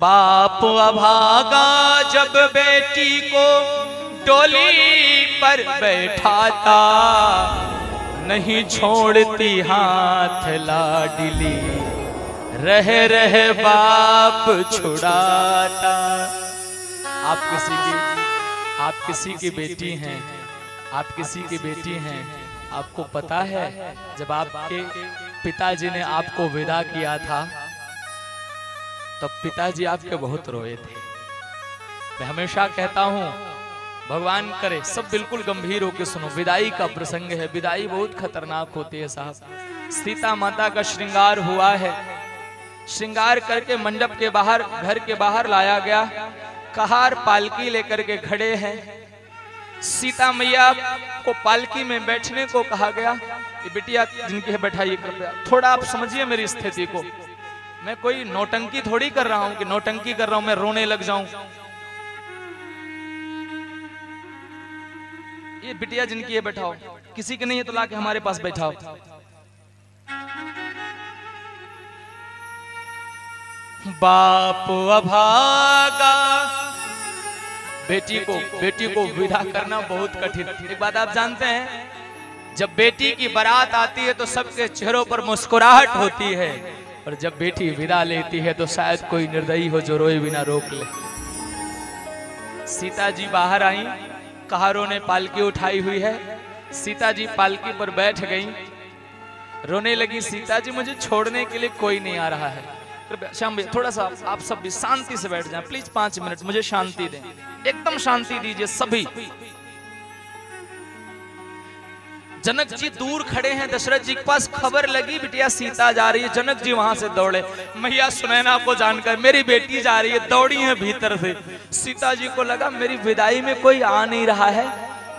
बाप अभागा जब बेटी को डोली पर बैठाता, नहीं छोड़ती हाथ लाडली, रह रह बाप छुड़ाता। आप किसी की बेटी हैं, आप किसी की बेटी हैं। आपको पता है जब आपके पिताजी ने आपको विदा किया था तब पिताजी आपके बहुत रोए थे। मैं हमेशा कहता हूं भगवान करे सब बिल्कुल गंभीर होकर सुनो। विदाई का प्रसंग है, विदाई बहुत खतरनाक होती है साहब। सीता माता का श्रृंगार हुआ है, श्रृंगार करके मंडप के बाहर, घर के बाहर लाया गया। कहार पालकी लेकर के खड़े हैं। सीता मैया को पालकी में बैठने को कहा गया। ये बिटिया जिनकी है बैठाइए कृपया। थोड़ा आप समझिए मेरी स्थिति को। मैं कोई नौटंकी थोड़ी कर रहा हूं कि नौटंकी कर रहा हूं मैं रोने लग जाऊं। ये बिटिया जिनकी है बैठाओ, किसी के नहीं है तो लाके हमारे पास बैठाओ। बाप अभागा, बेटी को विदा करना बहुत कठिन। एक बात आप जानते हैं, जब बेटी की बारात आती है तो सबके चेहरों पर मुस्कुराहट होती है, और जब बेटी विदा लेती है तो शायद कोई निर्दयी हो जो रोए बिना रोक ले। सीता जी बाहर आई, कहारों ने पालकी उठाई हुई है। सीता जी पालकी पर बैठ गईं, रोने लगी। सीता जी मुझे छोड़ने के लिए कोई नहीं आ रहा है। श्याम भैया थोड़ा सा आप सब भी शांति से बैठ जाएं प्लीज, 5 मिनट मुझे शांति दें, एकदम शांति दीजिए सभी। जनक जी दूर खड़े हैं, दशरथ जी के पास खबर लगी बिटिया सीता जा रही है। जनक जी वहां से दौड़े, मैया सुनैना को जानकर मेरी बेटी जा रही है, दौड़ी है भीतर से। सीता जी को लगा मेरी विदाई में कोई आ नहीं रहा है,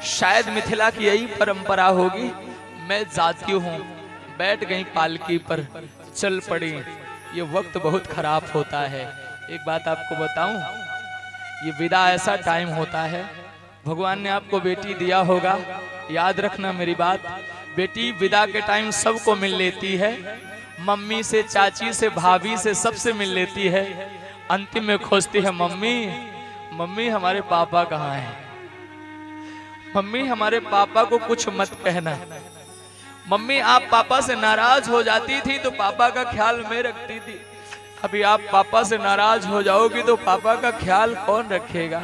शायद मिथिला की यही परंपरा होगी, मैं जाती हूँ। बैठ गई पालकी पर, चल पड़ी। ये वक्त बहुत खराब होता है। एक बात आपको बताऊं, ये विदा ऐसा टाइम होता है, भगवान ने आपको बेटी दिया होगा, याद रखना मेरी बात। बेटी विदा के टाइम सबको मिल लेती है, मम्मी से, चाची से, भाभी से, सबसे मिल लेती है। अंतिम में खोजती है मम्मी हमारे पापा कहाँ हैं, मम्मी हमारे पापा को कुछ मत कहना। मम्मी आप पापा से नाराज हो जाती थी तो पापा का ख्याल मैं रखती थी, अभी आप पापा से नाराज हो जाओगी तो पापा का ख्याल कौन रखेगा।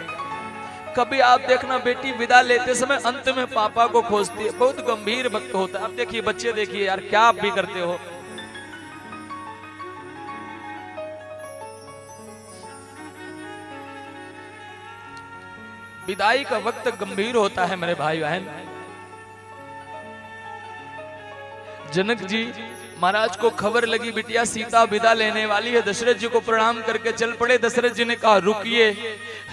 कभी आप देखना बेटी विदा लेते समय अंत में पापा को खोजती है, बहुत गंभीर वक्त होता है। आप देखिए बच्चे, देखिए यार क्या आप भी करते हो। विदाई का वक्त गंभीर होता है मेरे भाई बहन। जनक जी महाराज को खबर लगी बिटिया सीता विदा लेने वाली है, दशरथ जी को प्रणाम करके चल पड़े। दशरथ जी ने कहा रुकिए।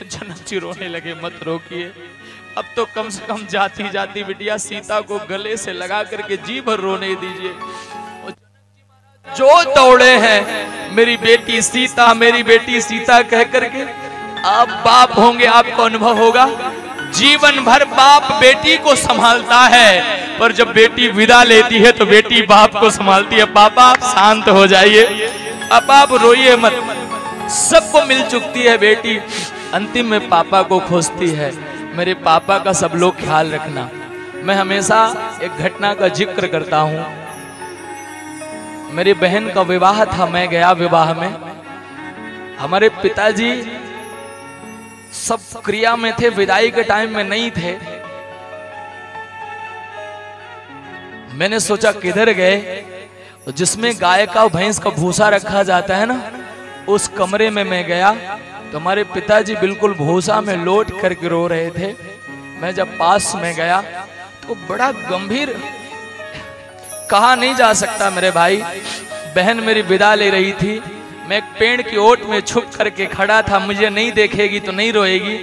जनक जी रोने लगे, मत रोकिए, अब तो कम से कम जाती जाती बिटिया सीता को गले से लगा करके जी भर रोने दीजिए। जो दौड़े हैं मेरी बेटी सीता, मेरी बेटी सीता कह करके। आप बाप होंगे, आपको अनुभव होगा, जीवन भर बाप बेटी को संभालता है, पर जब बेटी विदा लेती है तो बेटी बाप को संभालती है। पापा आप शांत हो जाइए, अब आप रोइए मत, सबको मिल चुकती है बेटी, अंतिम में पापा को खोजती है। मेरे पापा का सब लोग ख्याल रखना। मैं हमेशा एक घटना का जिक्र करता हूं। मेरी बहन का विवाह था, मैं गया विवाह में। हमारे पिताजी सब क्रिया में थे, विदाई के टाइम में नहीं थे। मैंने सोचा किधर गए, तो जिसमें गाय का भैंस का भूसा रखा जाता है ना, उस कमरे में मैं गया तो हमारे पिताजी बिल्कुल भूसा में लोट करके रो रहे थे। मैं जब पास में गया तो बड़ा गंभीर, कहा नहीं जा सकता मेरे भाई। बहन मेरी विदा ले रही थी, मैं एक पेड़ की ओट में छुप करके खड़ा था, मुझे नहीं देखेगी तो नहीं रोएगी।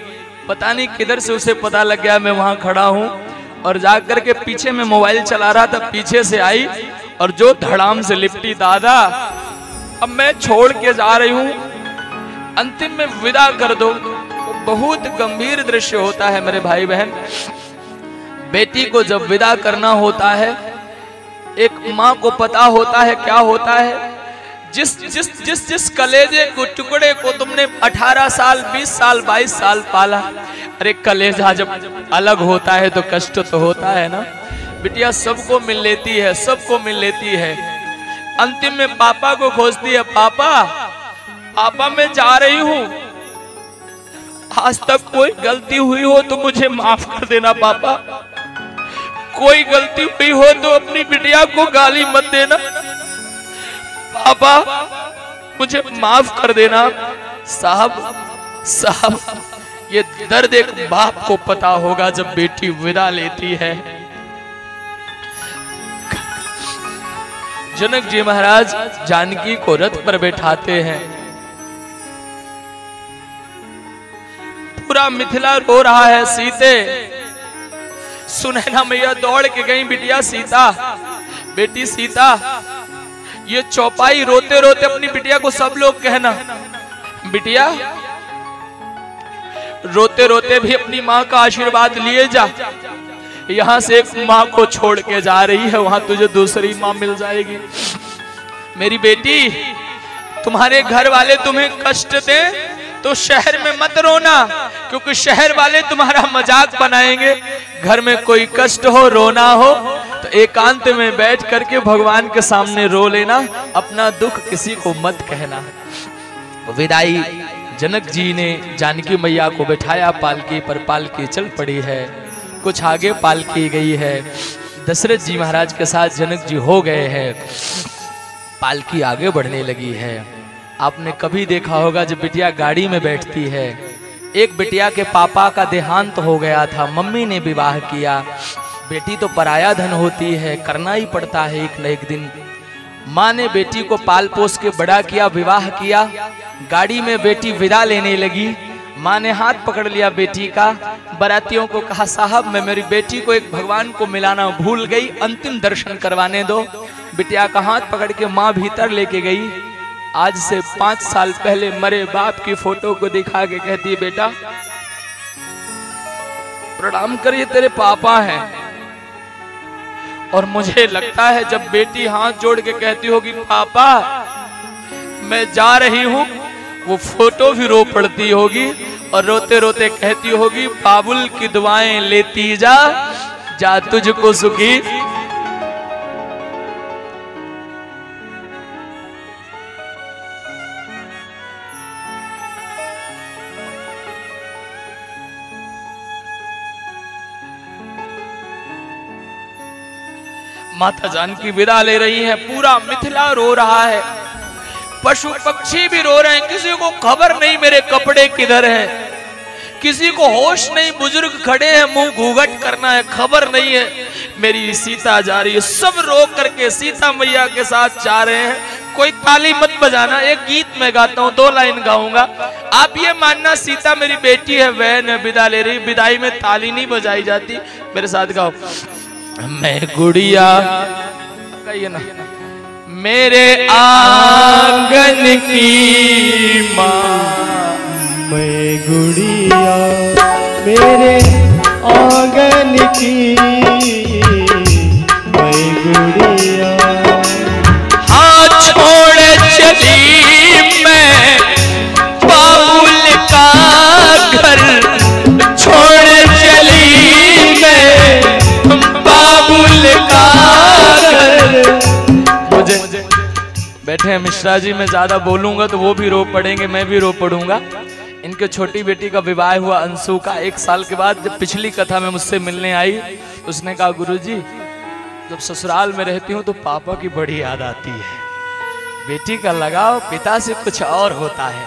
पता नहीं किधर से उसे पता लग गया मैं वहां खड़ा हूं, और जाकर के पीछे में मोबाइल चला रहा था, पीछे से आई और जो धड़ाम से लिपटी, दादा अब मैं छोड़ के जा रही हूं, अंतिम में विदा कर दो। बहुत गंभीर दृश्य होता है मेरे भाई बहन। बेटी को जब विदा करना होता है, एक माँ को पता होता है क्या होता है। जिस कलेजे को टुकड़े को तुमने 18 साल 20 साल 22 साल पाला, अरे कलेजा जब अलग होता है तो कष्ट तो होता है ना बिटिया। सबको मिल लेती है, सबको मिल लेती है। अंतिम में पापा को खोजती है, पापा पापा मैं जा रही हूं, आज तक कोई गलती हुई हो तो मुझे माफ कर देना पापा, कोई गलती हुई हो तो अपनी बिटिया को गाली मत देना पापा, मुझे माफ कर देना। साहब ये दर्द एक बाप को पता होगा जब बेटी विदा लेती है। जनक जी महाराज जानकी को रथ पर बैठाते हैं, पूरा मिथिला रो रहा है। सीते सुनैना मैया दौड़ के गई, बिटिया सीता, बेटी सीता। ये चौपाई रोते रोते अपनी बिटिया को सब लोग कहना, बिटिया रोते रोते भी अपनी माँ का आशीर्वाद लिए जा, यहां से एक माँ को छोड़ के जा रही है, वहां तुझे दूसरी माँ मिल जाएगी। मेरी बेटी तुम्हारे घर वाले तुम्हें कष्ट दें तो शहर में मत रोना, क्योंकि शहर वाले तुम्हारा मजाक बनाएंगे। घर में कोई कष्ट हो, रोना हो तो एकांत में बैठ करके भगवान के सामने रो लेना, अपना दुख किसी को मत कहना। विदाई जनक जी ने जानकी मैया को बैठाया पालकी पर, पालकी चल पड़ी है। कुछ आगे पालकी गई है, दशरथ जी महाराज के साथ जनक जी हो गए हैं, पालकी आगे बढ़ने लगी है। आपने कभी देखा होगा जब बिटिया गाड़ी में बैठती है, एक बिटिया के पापा का देहांत हो गया था, मम्मी ने विवाह किया, बेटी तो पराया धन होती है, करना ही पड़ता है एक न एक दिन। माँ ने बेटी को पाल पोस के बड़ा किया, विवाह किया, गाड़ी में बेटी विदा लेने लगी, माँ ने हाथ पकड़ लिया बेटी का, बारातियों को कहा साहब मैं मेरी बेटी को एक भगवान को मिलाना भूल गई, अंतिम दर्शन करवाने दो। बिटिया का हाथ पकड़ के माँ भीतर लेके गई। आज से 5 साल पहले मरे बाप की फोटो को दिखा के कहती बेटा प्रणाम करिए, तेरे पापा हैं। और मुझे लगता है जब बेटी हाथ जोड़ के कहती होगी पापा मैं जा रही हूं, वो फोटो भी रो पड़ती होगी और रोते रोते कहती होगी बाबुल की दुआएं लेती जा, जा तुझको सुखी। माता जानकी विदा ले रही है, पूरा मिथिला रो रहा है, पशु पक्षी भी रो रहे हैं, किसी को खबर नहीं मेरे कपड़े किधर हैं, किसी को होश नहीं, बुजुर्ग खड़े हैं मुंह घूंघट करना है, खबर नहीं है मेरी सीता जा रही है। सब रो करके सीता मैया के साथ जा रहे हैं। कोई ताली मत बजाना, एक गीत मैं गाता हूँ, 2 लाइन गाऊंगा, आप ये मानना सीता मेरी बेटी है, वह विदा ले रही, विदाई में ताली नहीं बजाई जाती, मेरे साथ गाओ। मैं गुड़िया कहिए ना, मेरे आंगन की माँ, मैं गुड़िया मेरे आंगन की, मैं गुड़िया। हाँ छोड़ चली मैं बाबुल का घर, छोड़ चली मैं बाबुल का घर। मुझे बैठे हैं मिश्रा जी, मैं ज्यादा बोलूंगा तो वो भी रो पड़ेंगे, मैं भी रो पड़ूंगा। इनके छोटी बेटी का विवाह हुआ अंशु का, 1 साल के बाद जब पिछली कथा में मुझसे मिलने आई उसने कहा गुरुजी जब ससुराल में रहती हूँ तो पापा की बड़ी याद आती है, बेटी का लगाव पिता से कुछ और होता है।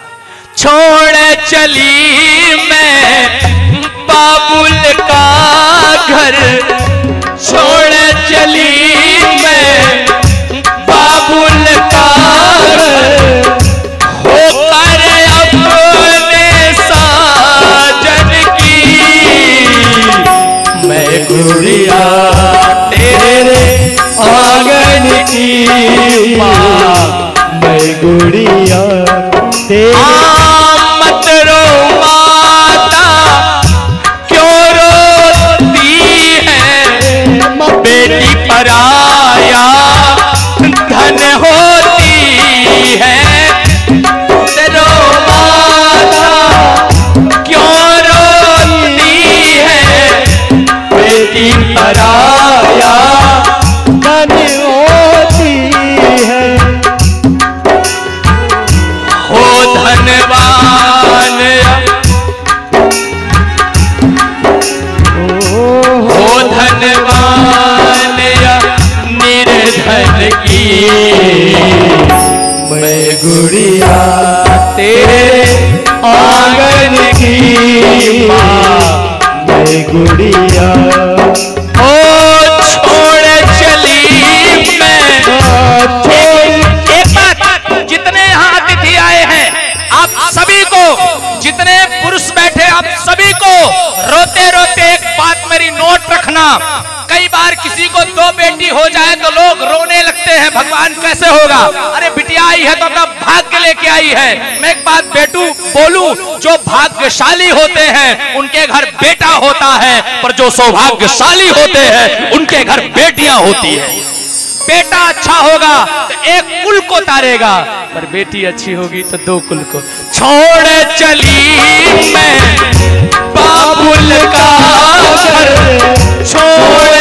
छोड़ चली मैं बाबुल का घर, छोड़ चली मैं बाबुल का घर, होकर अपने साजन की, मैं गुड़िया तेरे आंगन की माँ, मैं गुड़िया तेरे। मत रो माता क्यों रोती है, बेटी पराया गुड़िया ओ छोड़ चली मैं। एक बात, जितने यहाँ अतिथि आए हैं आप सभी को, जितने पुरुष बैठे आप सभी को रोते रोते एक बात मेरी नोट रखना। कई बार किसी को 2 बेटी हो जाए तो लोग रोने लगते हैं, भगवान कैसे होगा, अरे बिटिया आई है तो अपना भाग्य लेके आई है। मैं एक बात बेटू बोलूं, जो भाग्यशाली होते हैं उनके घर बेटा होता है, पर जो सौभाग्यशाली होते हैं उनके घर बेटियां होती है। बेटा अच्छा होगा तो एक कुल को तारेगा, पर बेटी अच्छी होगी तो 2 कुल को। छोड़ चली मैं बाबुल का घर, छोड़